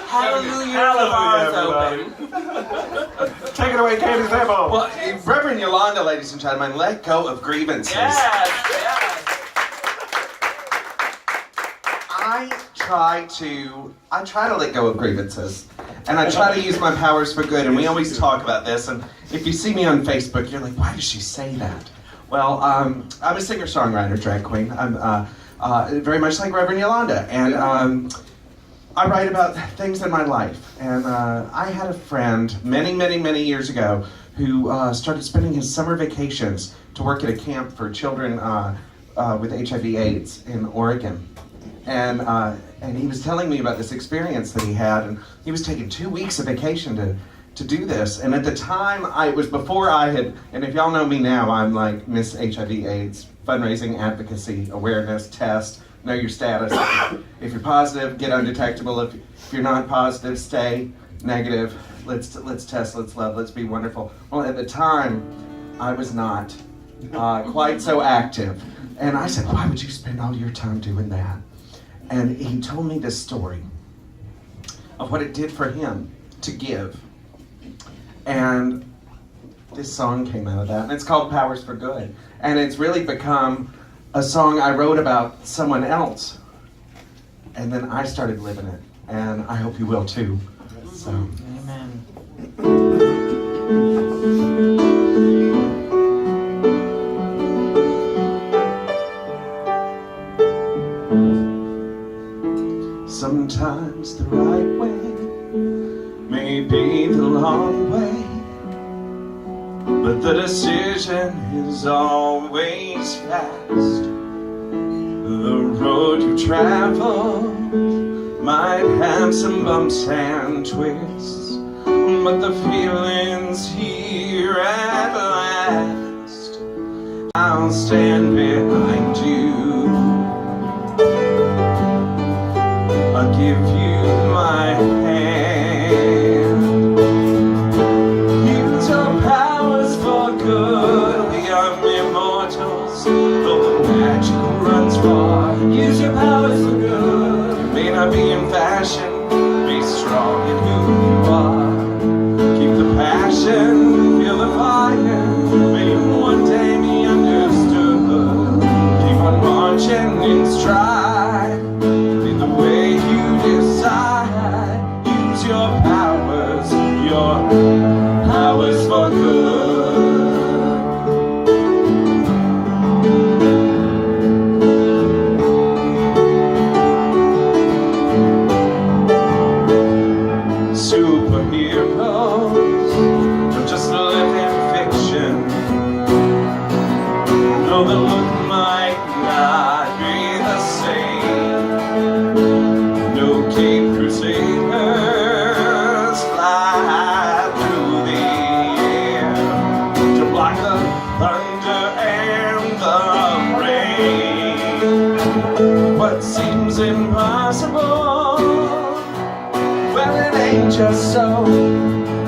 Hallelujah. Hallelujah, Open. Take it away, Katie Sample. Well, Reverend Yolanda, ladies and gentlemen, let go of grievances. Yes. I try to let go of grievances, and I try to use my powers for good. And we always talk about this. And if you see me on Facebook, you're like, "Why does she say that?" Well, I'm a singer-songwriter, drag queen. I'm very much like Reverend Yolanda, and I write about things in my life. And I had a friend many years ago who started spending his summer vacations to work at a camp for children with HIV/AIDS in Oregon. And he was telling me about this experience that he had, and he was taking 2 weeks of vacation to do this. And at the time, it was before I had, and if y'all know me now, I'm like Miss HIV/AIDS, fundraising, advocacy, awareness, test, know your status. If you're positive, get undetectable. If you're not positive, stay negative. Let's test, let's love, let's be wonderful. Well, at the time, I was not quite so active. And I said, why would you spend all your time doing that? And he told me this story of what it did for him to give. And this song came out of that, and it's called Powers for Good. And it's really become a song I wrote about someone else. And then I started living it, and I hope you will too. So. Amen. Sometimes the right way may be the long way, but the decision is always fast. The road you travel might have some bumps and twists, but the feeling's here at last. I'll stand behind you. I'll give you my hand. Use your powers for good. We are immortals, though the magic runs far. Use your powers for good. You may not be in fashion, be strong in who you are. Keep the passion, feel the fire. May one day be understood. Keep on marching in stride. Be the way you decide. Use your powers for good. Superheroes are just living fiction. No, the look might not be the same. No Cape Crusaders fly through the air to block the thunder and the rain. What seems impossible, well, it ain't just so.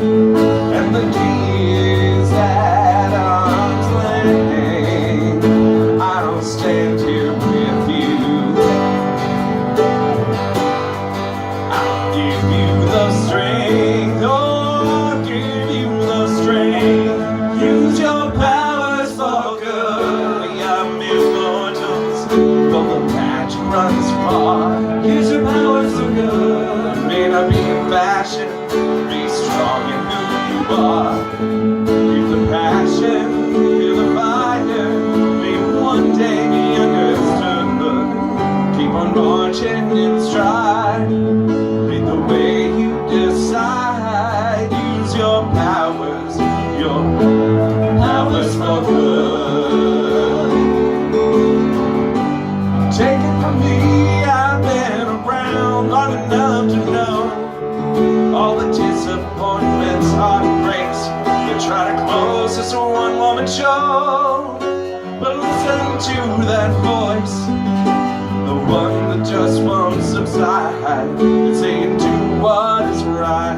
And the key is at arm's length. I'll stand here with you. I'll give you the strength. Oh, I'll give you the strength. Use your powers for good. We are immortals, though the magic runs far. Use your powers for good. May not be in fashion, be strong in who you are. Keep the passion, feel the fire. May one day be understood. Keep on marching in stride. Be the way you decide. Use your powers for good. Take it from me, I've been around long enough to know all the disappointments, heartbreaks. You try to close this one-woman show, but listen to that voice, the one that just won't subside. It's saying do what is right,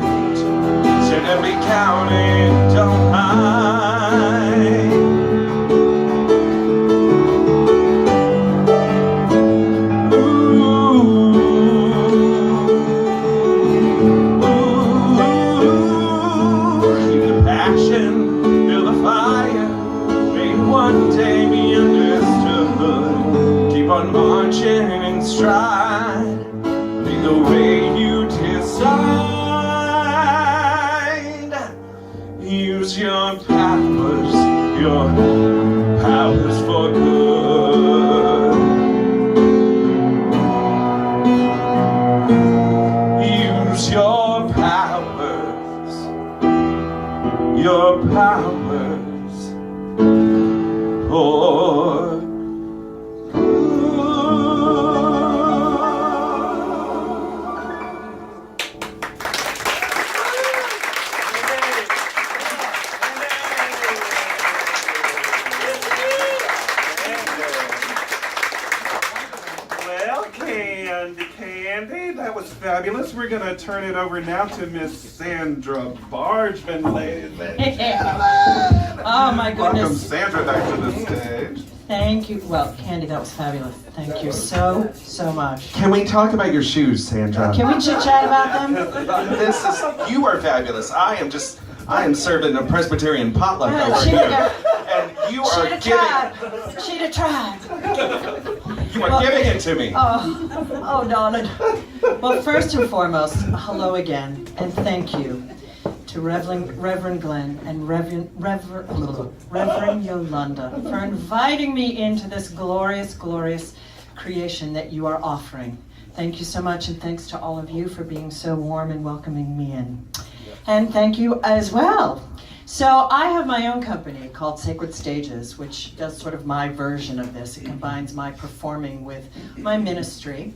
shouldn't be counted, don't hide. Ooh. stride, be the way you decide. Use your powers for good. Use your powers for Well, Candy, that was fabulous. We're gonna turn it over now to Miss Sandra Bargeman, ladies and gentlemen. Oh my goodness. Welcome Sandra back to the stage. Thank you. Well, Candy, that was fabulous. Thank you so much. Can we talk about your shoes, Sandra? Can we chit chat about them? You are fabulous. I am serving a Presbyterian potluck over She'd here. have And you are tried. She'd have tried. You are giving it to me. Oh, darling. Well, first and foremost, hello again, and thank you to Reverend Glenn and Reverend Yolanda for inviting me into this glorious creation that you are offering. Thank you so much, and thanks to all of you for being so warm and welcoming me in. And thank you as well. So I have my own company called Sacred Stages, which does sort of my version of this. It combines my performing with my ministry.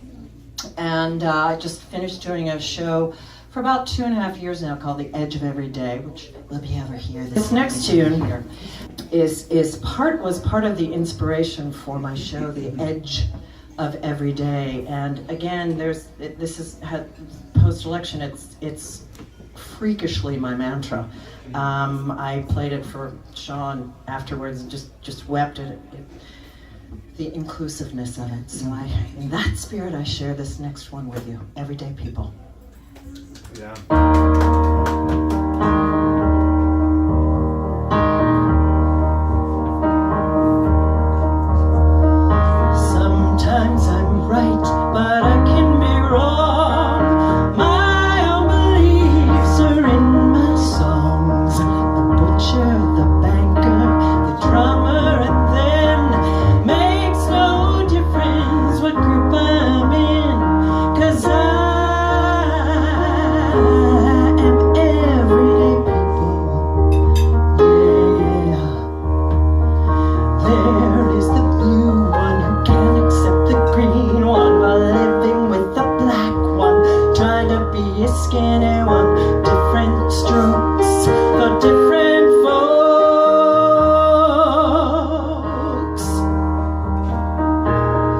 And I just finished doing a show for about 2.5 years now called The Edge of Every Day, which will be over here. This next tune here was part of the inspiration for my show, The Edge of Every Day. And again, post-election, it's freakishly my mantra. I played it for Sean afterwards and just wept at it, the inclusiveness of it. So in that spirit, I share this next one with you, everyday people. Yeah. Sometimes I'm right, but I can be wrong. My own beliefs are in my songs. The butcher, the banker, the drummer, and then makes no difference what group I'm in. 'Cause I am everyday people. Yeah. There is the blue one who can't accept the green one while living with the black one, trying to be a skinny one. Different strokes for different folks.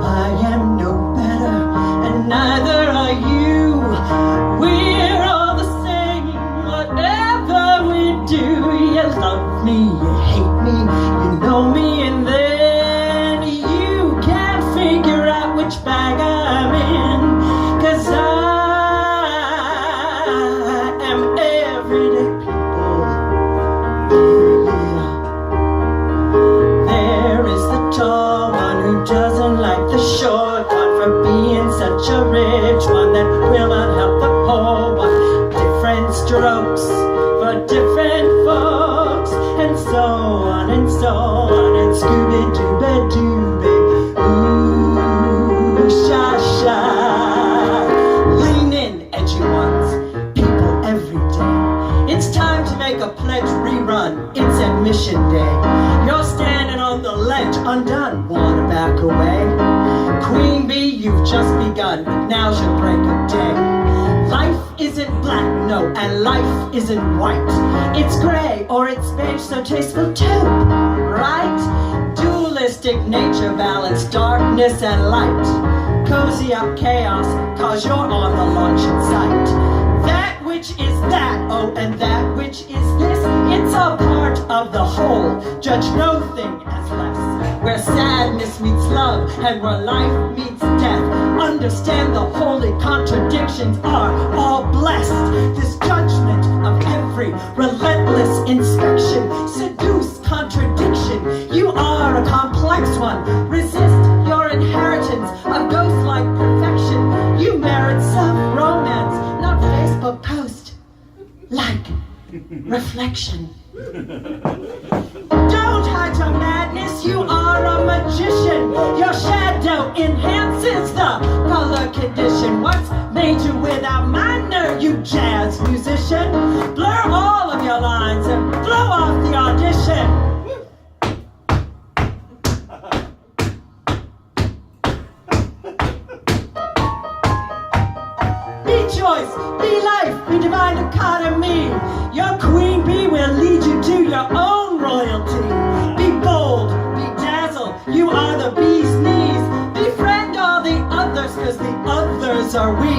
I am no better, and neither are you. We're all the same, whatever we do. You love me, you hate me, you know me, and then you can't figure out which bag I'm in. 'Cause I am everyday people. Yeah. There is the tall one who doesn't like the short one for being such a rich one that will not help the poor one. Different strokes for different folks, and so on and so on, and Scooby-Dooby-Dooby. Ooh, sha-sha. Lean in, edgy ones, people every day. It's time to make a pledge rerun. It's admission day. You're standing on the ledge, undone. Wanna back away? Queen bee, you've just begun. Now's your break of day. Life isn't black, no, and life isn't white. It's gray or it's beige, so tasteful too, right? Dualistic nature balance, darkness and light. Cozy up chaos, 'cause you're on the launching site. That which is that, oh, and that which is this, it's a part of the whole. Judge no thing as less. Where sadness meets love, and where life meets death. Understand the holy contradictions are all blessed. This judgment of every relentless inspection. Seduce contradiction. You are a complex one. Resist your inheritance of ghost-like perfection. reflection. Don't hide your madness, you are a magician. Your shadow enhances the color condition. What's major without minor, you jazz musician? Blur all of your lines and blow off the audition. Be choice, be life, be divine dichotomy. Your queen bee will lead you to your own royalty. Be bold, be dazzle, you are the bee's knees. Befriend all the others, cause the others are we.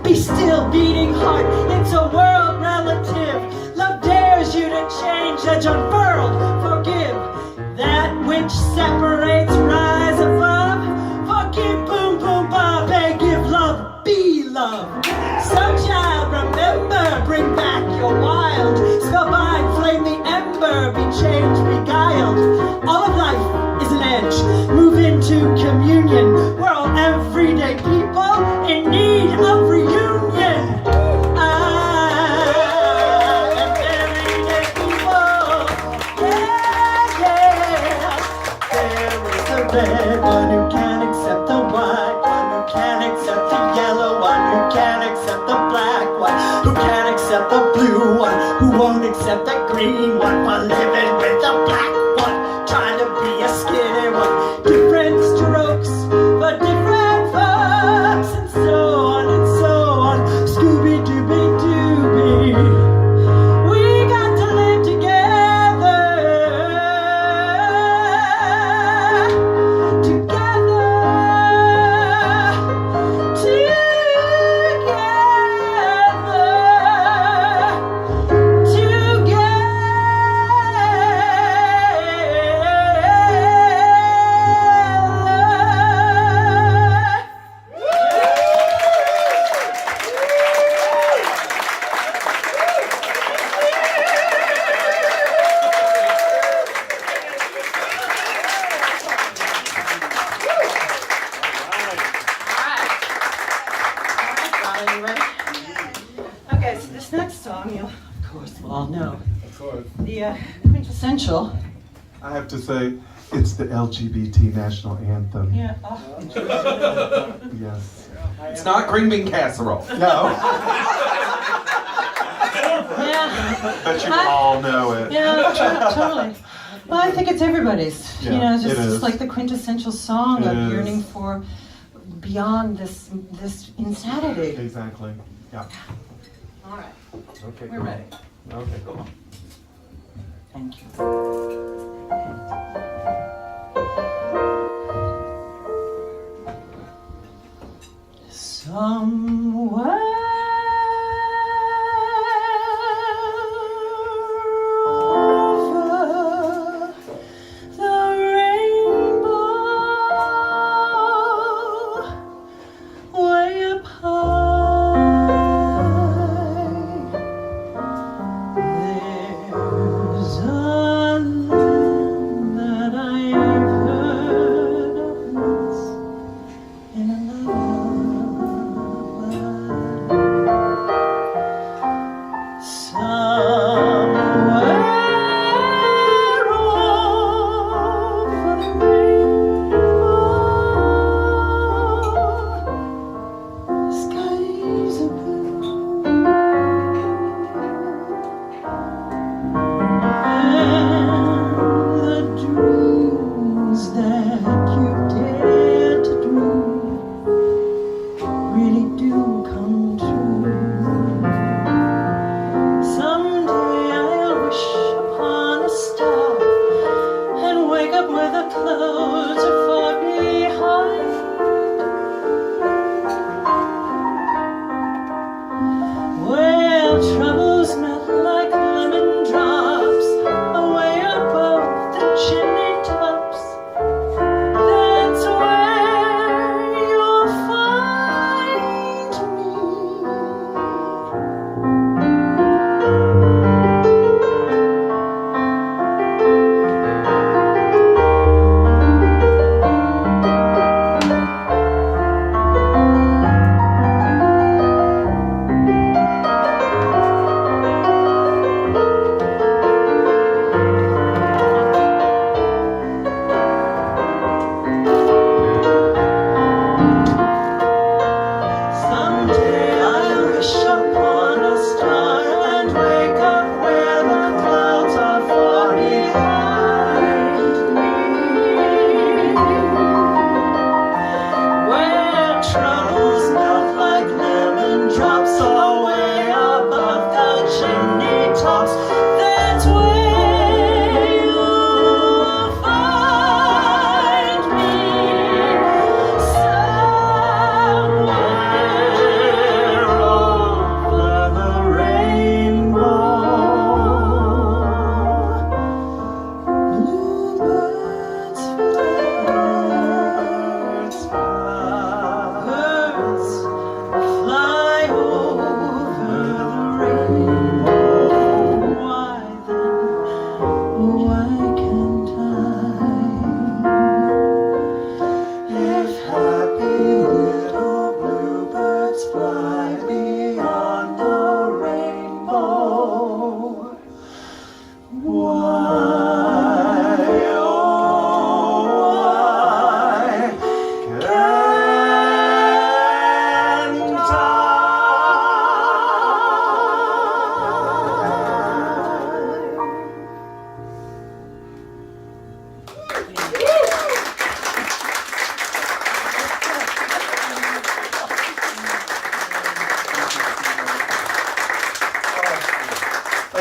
Be still, beating heart, it's a world relative. Love dares you to change, edge unfurled, forgive. That which separates, rise above. Forgive, boom, boom, ba, beg, give love, be love. So child, remember, bring back your wild. Spellbind, flame the ember, be changed, beguiled. All of life is an edge, move into communion. We're all everyday people in need of reunion. I am everyday people, yeah, yeah. There is a red one who can't accept the white, one who can't accept the yellow, one who can't accept the black one, who can't accept the blue one, who won't accept the green one, for living with the black one, trying to be a skinny one. Different strokes for different folks, and so on and so on. Scooby-Dooby-Dooby. We got to live together. Together. Okay, so this next song you'll, of course, all know. Of course. The quintessential. I have to say, it's the LGBT national anthem. Yeah. Oh. Yes. It's not green bean casserole. No, Yeah. but you all know it. Yeah, totally. Well, I think it's everybody's. Yeah, you know, it is. just like the quintessential song It of is. yearning for beyond this insanity. Exactly. Yeah. All right, Okay. we're ready. Okay, cool. Thank you. Somewhere over the rainbow, way up high, there's a land that I've heard of once in a lullaby.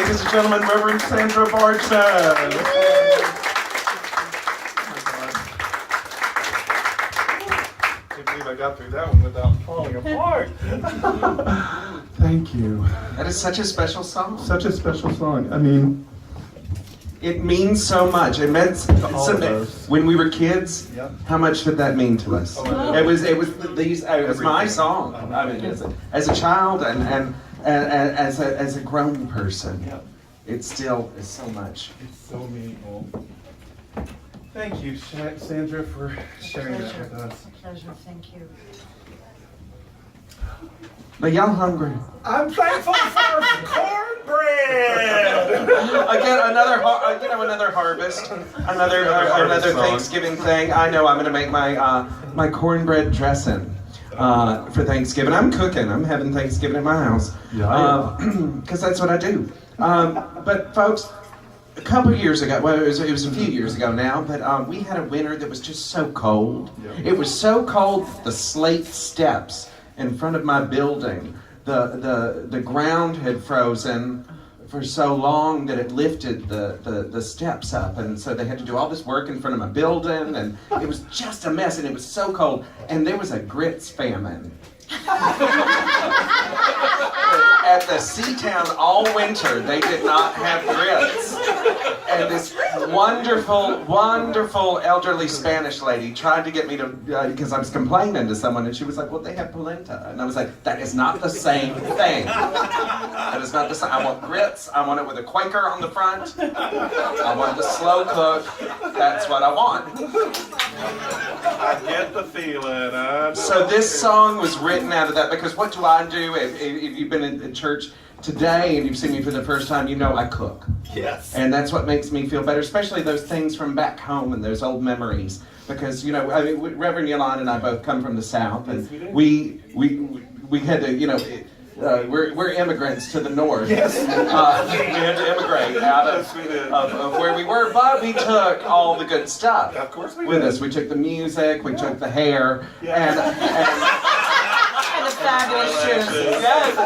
Ladies and gentlemen, Reverend Sandra Bargman. Can't believe I got through that one without falling apart. Thank you. That is such a special song. Such a special song. I mean, It means so much. It meant all of us. when we were kids. Yep. How much did that mean to us? Oh, I know. It was my song. I mean, as a child and as a grown person, Yep. it still is so much. It's so meaningful. Thank you, Sandra, for sharing that with us. Pleasure, thank you. But y'all hungry? I'm thankful for cornbread. Again, another harvest, another harvest song. Thanksgiving thing. I know I'm going to make my cornbread dressing for Thanksgiving. I'm cooking. I'm having Thanksgiving at my house because that's what I do. But folks, a couple years ago, well, it was a few years ago now, but we had a winter that was just so cold. Yep. It was so cold that the slate steps in front of my building, the ground had frozen for so long that it lifted the steps up, and so they had to do all this work in front of my building, and it was just a mess, and it was so cold, and there was a grits famine at the Seatown all winter. They did not have grits. And this wonderful elderly Spanish lady tried to get me to, because I was complaining to someone, and she was like, well, they have polenta. And I was like, that is not the same thing. That is not the same. I want grits. I want it with a Quaker on the front. I want the slow cook. That's what I want. I get the feeling. So this song was written out of that, because what do I do? If you've been in church today and you've seen me for the first time, you know I cook. Yes. And that's what makes me feel better, especially those things from back home and those old memories. Because, you know, I mean, Reverend Yolanda and I both come from the South, and Yes, we had to, you know, we're immigrants to the North. Yes. We had to immigrate out Yes, we did. of where we were, but we took all the good stuff Of course we with did. us. We took the music, we took the hair, Yeah. and And the fabulous shoes. yes,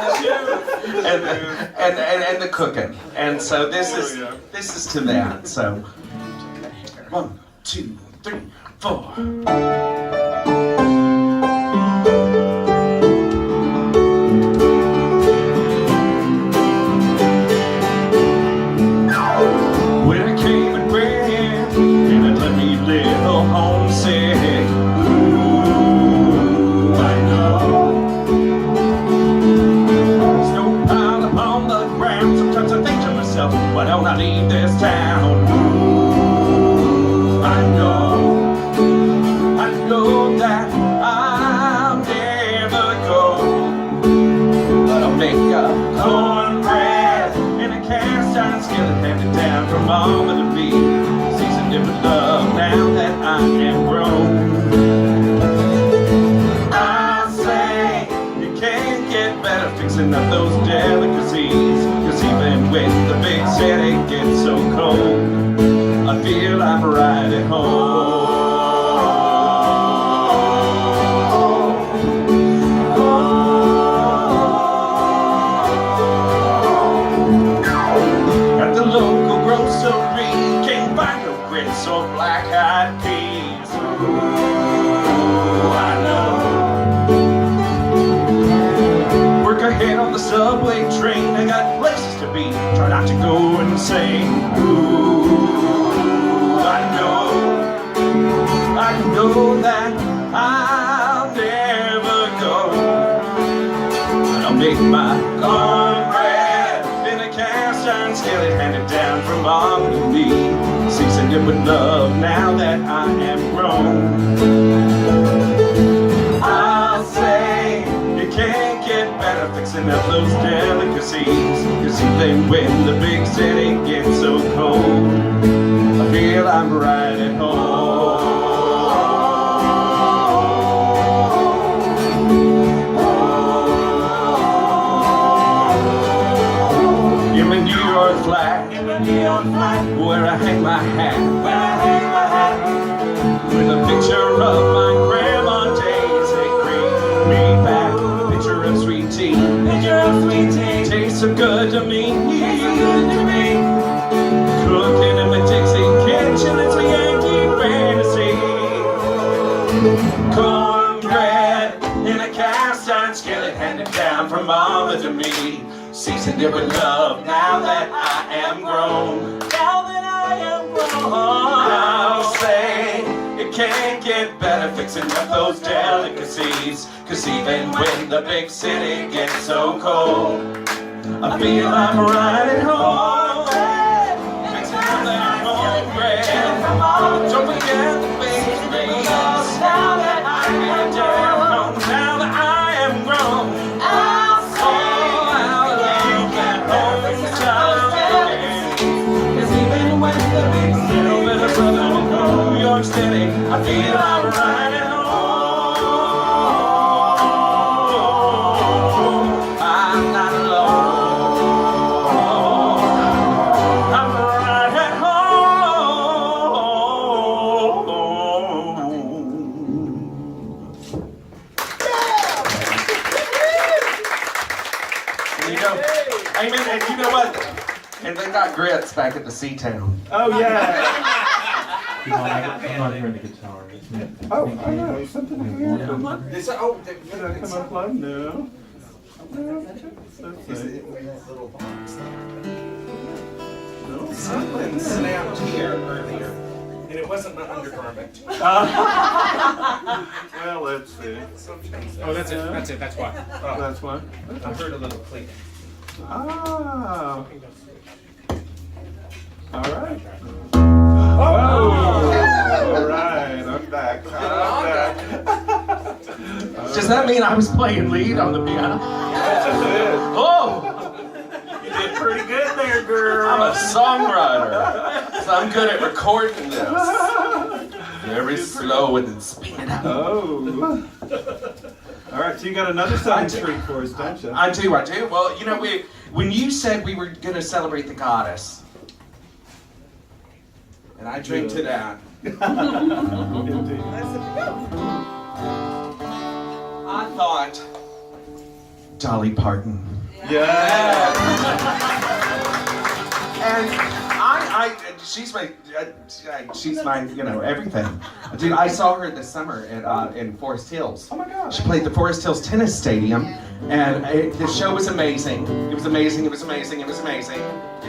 and the cooking. And so this is to that. So 1, 2, 3, 4. When I came and went, and it left me a little homesick. Ooh, I know. Snow piled up on the ground. Sometimes I think to myself, why don't I leave this town? Ooh, I know that I'll never go. But I'll make a cornbread in a cast iron skillet, handed down from mama to me, seasoned it with love now that I am grown. I say you can't get better fixing up those delicacies, 'cause even when the big city gets so cold, I feel I'm right at home. At the local grocery, can't find no grits or black-eyed peas. Ooh, I know. Work ahead on the subway train, I got places to be, try not to go insane. Ooh, I know that I'll never go. But I'll make my cornbread in a cast iron skillet, handed down from mom to me, seasoned it with love now that I am grown. I'll say you can't get better fixing up those delicacies, 'cause even when the big city gets so cold, I feel I'm right at home. In my New York flat, where I hang my hat, with a picture of my grandma Daisy, bring me back. Picture of sweet tea, tastes so good to me. Cornbread in a cast iron skillet handed down from mama to me. Seasoned it with love now that I am grown. Now that I am grown, I'll say it can't get better fixing up those delicacies. 'Cause even when the big city gets so cold, I feel I'm right at home. Fixing up that cornbread. Don't forget the bakeries. Now that I am grown, now that I am grown, I'll say I'll love that hometown again. 'Cause even when the big city gets so cold, New York City, I feel I'm right at home. I'm not alone. I'm right at home. You know, amen. And you know what? And they got grits back at the C-Town. Oh, yeah. I'm not hearing the guitar. Oh, I know. Something here. Did I come unplug? No. Is it in that little box? No, something snapped here earlier, and it wasn't my undergarment. Well, let's see. Oh, that's it. That's it. That's why. That's one. I heard a little click. Ah. All right. Oh! All right. I'm back. Does that mean I was playing lead on the piano? That's it. Oh! You did pretty good there, girl. I'm a songwriter, so I'm good at recording this. Very slow and then speed it up. Oh. All right, so you got another Southern treat for us, don't you? I do. Well, you know, when you said we were going to celebrate the goddess, and I drink to that, I thought Dolly Parton. Yeah. And she's my, you know, everything. Dude, I saw her this summer in Forest Hills. Oh my gosh. She played the Forest Hills Tennis Stadium, and the show was amazing. It was amazing. If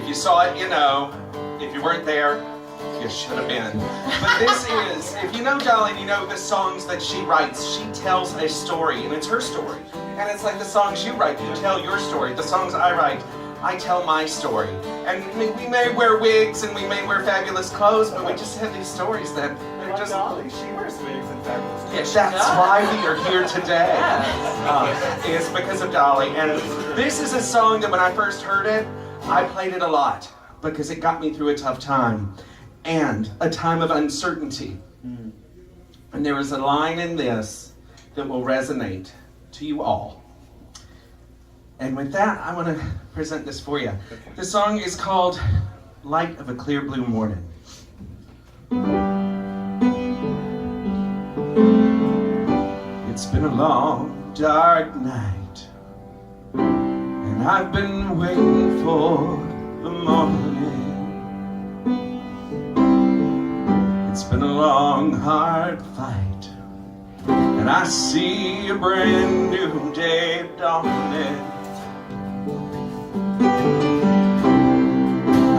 you saw it, you know. If you weren't there, you should have been. But this is, if you know Dolly, you know the songs that she writes. She tells a story, and it's her story. And it's like the songs you write, you tell your story. The songs I write, I tell my story. And we may wear wigs and we may wear fabulous clothes, but we just have these stories that are just... Dolly, she wears wigs and fabulous. Yes, that's why we are here today. It's because of Dolly. And this is a song that when I first heard it, I played it a lot because it got me through a tough time and a time of uncertainty. And there is a line in this that will resonate to you all. And with that, I want to present this for you. The song is called Light of a Clear Blue Morning. It's been a long, dark night, and I've been waiting for the morning. It's been a long, hard fight, and I see a brand new day dawning.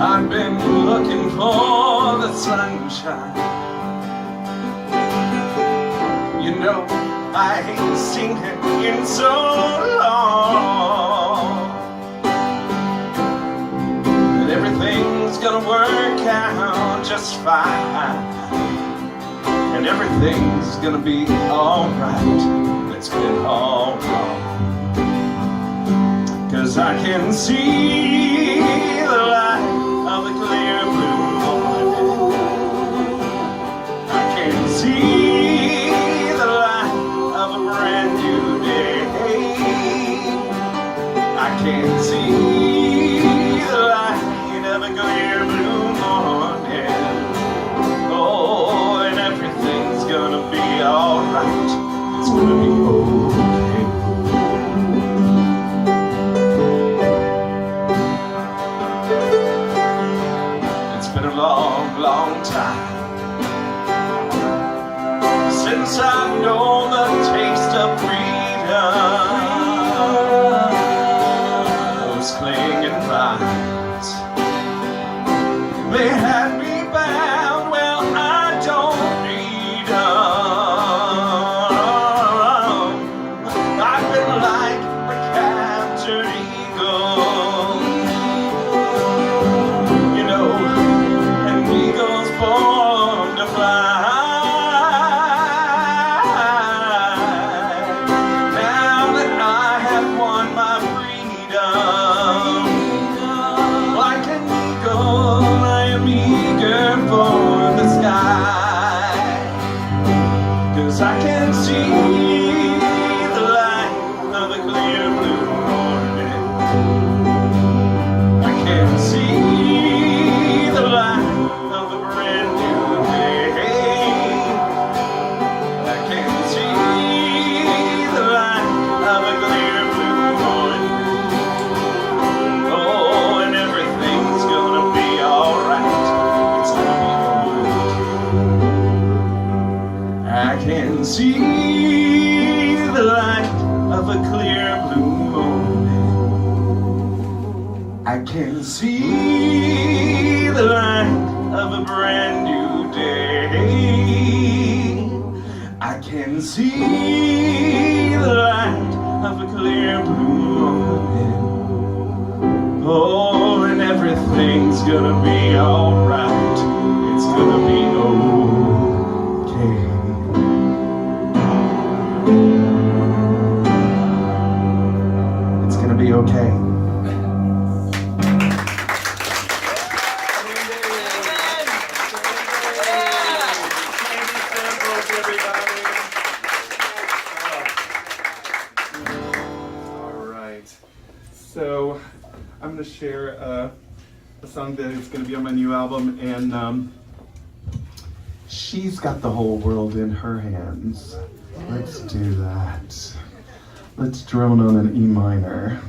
I've been looking for the sunshine. You know, I ain't seen it in so long. That everything's gonna work out just fine. And everything's gonna be alright. It's been all wrong. 'Cause I can see the light of the clear blue morning. I can see the light of a brand new day. I can see the light of a clear blue morning. Oh, and everything's gonna be alright. It's gonna be okay. Long, long time since I've see the light of a clear blue moon. I can see the light of a brand new day. I can see the light of a clear blue morning. Oh, and everything's gonna be alright. It's gonna be okay. It's gonna be okay. So I'm going to share a song that is going to be on my new album, and she's got the whole world in her hands. Let's do that. Let's drone on an E minor.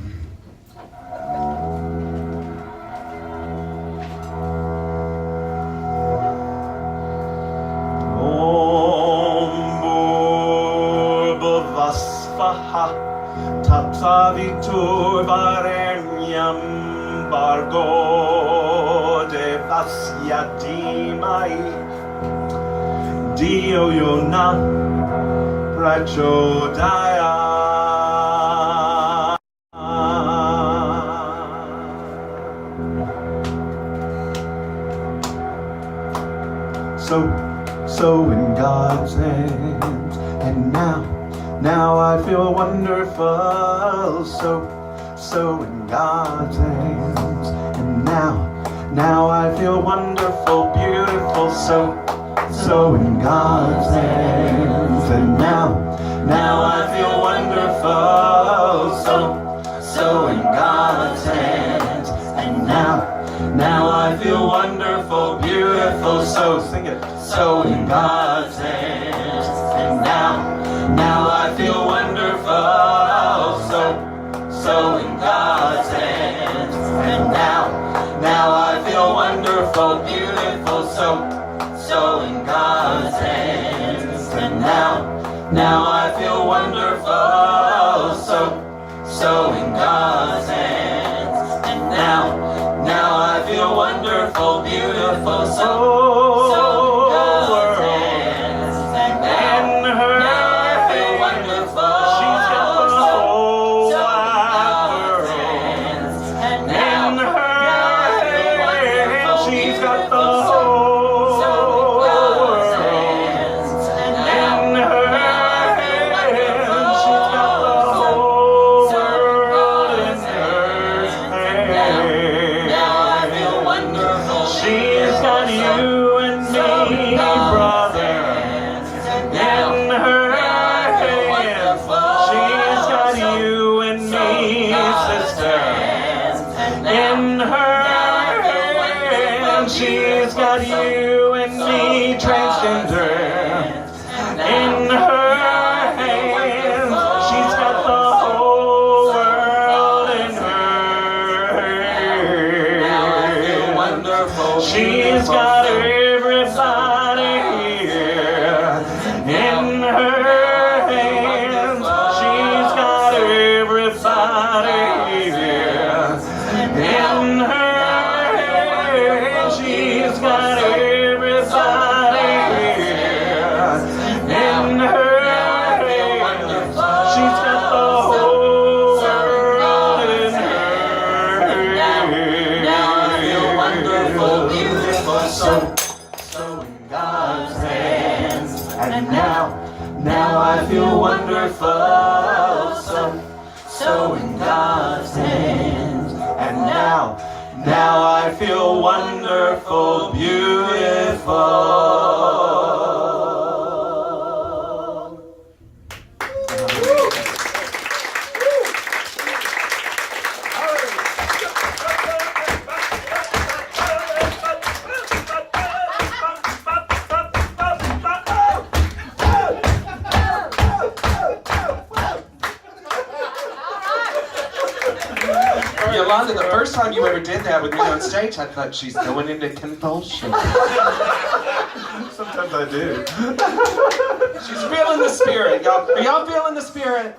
Tatsavitur varenyam bargo devasyadimai Dio yona prachodaya. So in God's hands, and now I feel wonderful, so in God's hands, and now I feel wonderful, beautiful, so in God's hands, and now I feel wonderful, so in God's hands, and now I feel wonderful, beautiful, so sing it, so in God's hands, and now I feel wonderful, so in God's hands, and now I feel wonderful, beautiful, so in God's hands, and now I feel wonderful, so in God's hands, and now I feel wonderful, beautiful, so she's got you and me, transgender. In her hands, she's got the whole world in her. Wonderful. She's got everybody here. In her hands, she's got everybody here. In her she's got everybody here. In her hands, she's got the whole world in her. Now I feel wonderful, beautiful, so in God's hands. And now I feel wonderful, so in God's hands. And now I feel wonderful, beautiful. Yolanda, the first time you ever did that with me on stage, I thought she's going into compulsion. Sometimes I do. She's feeling the spirit, y'all. Are y'all feeling the spirit?